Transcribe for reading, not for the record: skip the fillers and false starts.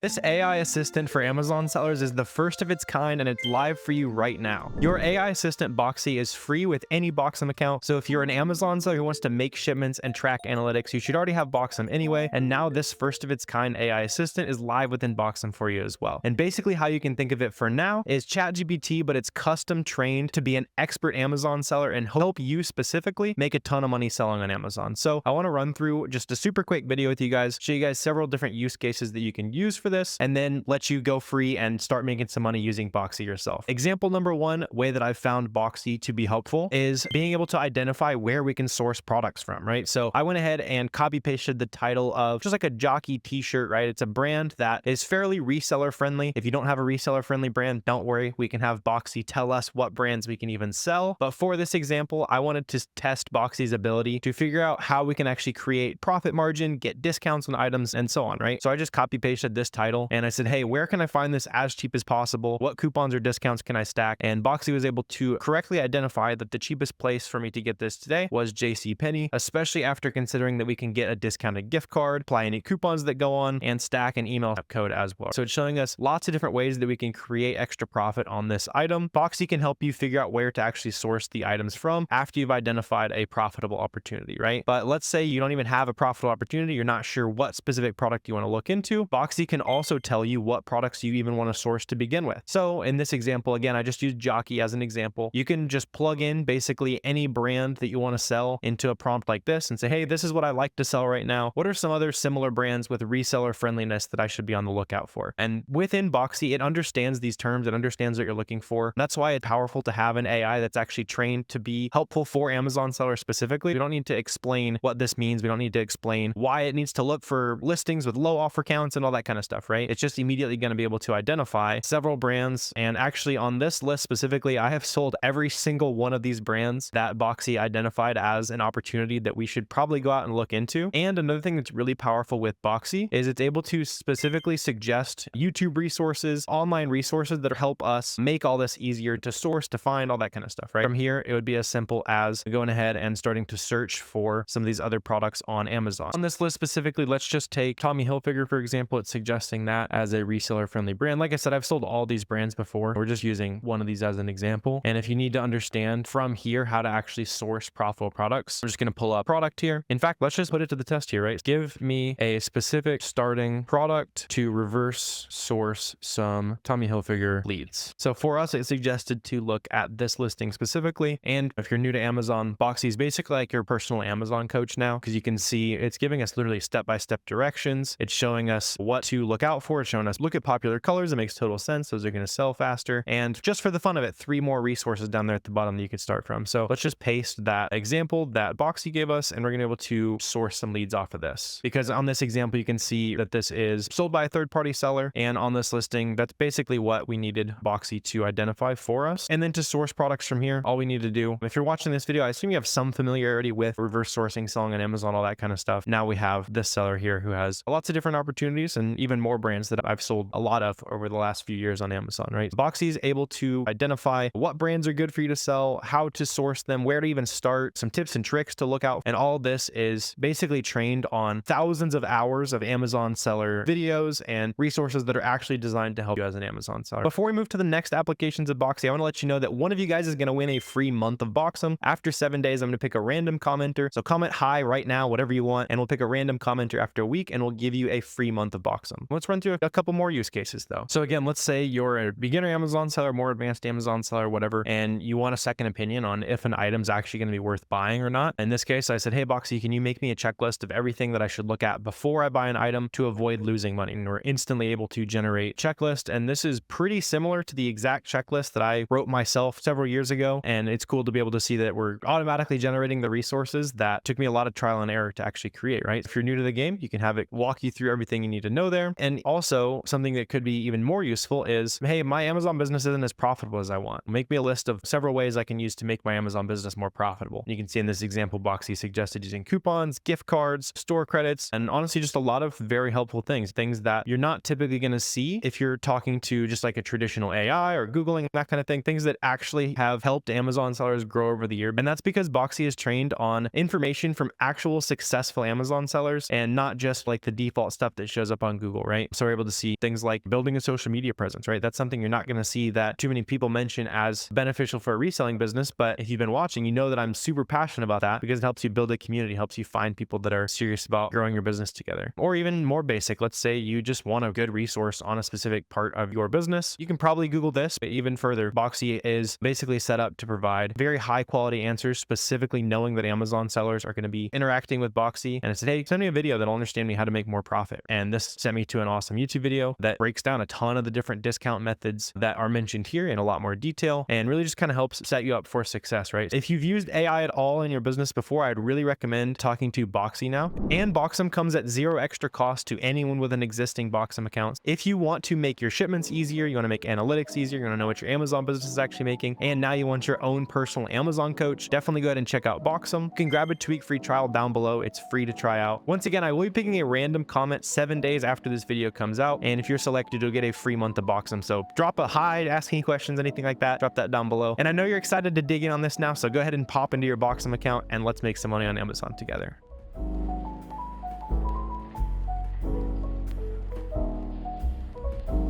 This AI assistant for Amazon sellers is the first of its kind and it's live for you right now. Your AI assistant Boxy is free with any Boxum account, so if you're an Amazon seller who wants to make shipments and track analytics, you should already have Boxum anyway, and now this first of its kind AI assistant is live within Boxum for you as well. And basically how you can think of it for now is ChatGPT, but it's custom trained to be an expert Amazon seller and help you specifically make a ton of money selling on Amazon. So I want to run through just a super quick video with you guys, show you guys several different use cases that you can use for this, and then let you go free and start making some money using Boxy yourself. Example number one, way that I've found Boxy to be helpful is being able to identify where we can source products from, right? So I went ahead and copy pasted the title of just like a jockey t-shirt, right? It's a brand that is fairly reseller friendly. If you don't have a reseller friendly brand, don't worry. We can have Boxy tell us what brands we can even sell. But for this example, I wanted to test Boxy's ability to figure out how we can actually create profit margin, get discounts on items, and so on, right? So I just copy pasted this title and I said, hey, where can I find this as cheap as possible? What coupons or discounts can I stack? And Boxy was able to correctly identify that the cheapest place for me to get this today was JCPenney, especially after considering that we can get a discounted gift card, apply any coupons that go on, and stack an email code as well. So it's showing us lots of different ways that we can create extra profit on this item. Boxy can help you figure out where to actually source the items from after you've identified a profitable opportunity, right? But let's say you don't even have a profitable opportunity, you're not sure what specific product you want to look into. Boxy can also tell you what products you even want to source to begin with. So in this example, again, I just used Jockey as an example. You can just plug in basically any brand that you want to sell into a prompt like this and say, hey, this is what I like to sell right now. What are some other similar brands with reseller friendliness that I should be on the lookout for? And within Boxy, it understands these terms. It understands what you're looking for. That's why it's powerful to have an AI that's actually trained to be helpful for Amazon sellers specifically. We don't need to explain what this means. We don't need to explain why it needs to look for listings with low offer counts and all that kind of stuff, right? It's just immediately going to be able to identify several brands. And actually on this list specifically, I have sold every single one of these brands that Boxy identified as an opportunity that we should probably go out and look into. And another thing that's really powerful with Boxy is it's able to specifically suggest YouTube resources, online resources that help us make all this easier to source, to find, all that kind of stuff, right? From here, it would be as simple as going ahead and starting to search for some of these other products on Amazon. On this list specifically, let's just take Tommy Hilfiger, for example. It's suggesting that as a reseller friendly brand. Like I said, I've sold all these brands before. We're just using one of these as an example. And if you need to understand from here how to actually source profitable products, we're just going to pull up product here. In fact, let's just put it to the test here, right? Give me a specific starting product to reverse source some Tommy Hilfiger leads. So for us, it suggested to look at this listing specifically. And if you're new to Amazon, Boxy is basically like your personal Amazon coach now, because you can see it's giving us literally step-by-step directions. It's showing us what to look out for. It's showing us look at popular colors. It makes total sense. Those are going to sell faster. And just for the fun of it, 3 more resources down there at the bottom that you could start from. So let's just paste that example that Boxy gave us, and we're going to be able to source some leads off of this. Because on this example, you can see that this is sold by a third-party seller. And on this listing, that's basically what we needed Boxy to identify for us. And then to source products from here, all we need to do, if you're watching this video, I assume you have some familiarity with reverse sourcing, selling on Amazon, all that kind of stuff. Now we have this seller here who has lots of different opportunities and even more brands that I've sold a lot of over the last few years on Amazon, right? Boxy is able to identify what brands are good for you to sell, how to source them, where to even start, some tips and tricks to look out. And all this is basically trained on thousands of hours of Amazon seller videos and resources that are actually designed to help you as an Amazon seller. Before we move to the next applications of Boxy, I want to let you know that one of you guys is going to win a free month of Boxum. After 7 days, I'm going to pick a random commenter. So comment hi right now, whatever you want, and we'll pick a random commenter after a week and we'll give you a free month of Boxum. Let's run through a couple more use cases though. So again, let's say you're a beginner Amazon seller, more advanced Amazon seller, whatever, and you want a second opinion on if an item's actually going to be worth buying or not. In this case, I said, hey Boxy, can you make me a checklist of everything that I should look at before I buy an item to avoid losing money? And we're instantly able to generate checklist. And this is pretty similar to the exact checklist that I wrote myself several years ago. And it's cool to be able to see that we're automatically generating the resources that took me a lot of trial and error to actually create, right? If you're new to the game, you can have it walk you through everything you need to know there. And also something that could be even more useful is, hey, my Amazon business isn't as profitable as I want. Make me a list of several ways I can use to make my Amazon business more profitable. You can see in this example, Boxy suggested using coupons, gift cards, store credits, and honestly, just a lot of very helpful things that you're not typically going to see if you're talking to just like a traditional AI or Googling, that kind of thing, things that actually have helped Amazon sellers grow over the year. And that's because Boxy is trained on information from actual successful Amazon sellers and not just like the default stuff that shows up on Google, right? right? So we're able to see things like building a social media presence, right? That's something you're not going to see that too many people mention as beneficial for a reselling business. But if you've been watching, you know that I'm super passionate about that because it helps you build a community, helps you find people that are serious about growing your business together. Or even more basic, let's say you just want a good resource on a specific part of your business. You can probably Google this, but even further, Boxy is basically set up to provide very high quality answers, specifically knowing that Amazon sellers are going to be interacting with Boxy. And it said, hey, send me a video that'll understand me how to make more profit. And this sent me to an awesome YouTube video that breaks down a ton of the different discount methods that are mentioned here in a lot more detail and really just kind of helps set you up for success, right? If you've used AI at all in your business before, I'd really recommend talking to Boxy now. And Boxum comes at zero extra cost to anyone with an existing Boxum account. If you want to make your shipments easier, you want to make analytics easier, you want to know what your Amazon business is actually making, and now you want your own personal Amazon coach, definitely go ahead and check out Boxum. You can grab a 2-week free trial down below. It's free to try out. Once again, I will be picking a random comment 7 days after this video comes out, and if you're selected, you'll get a free month of Boxum. So drop a hi, ask any questions, anything like that, drop that down below. And I know you're excited to dig in on this now, so go ahead and pop into your Boxum account and let's make some money on Amazon together.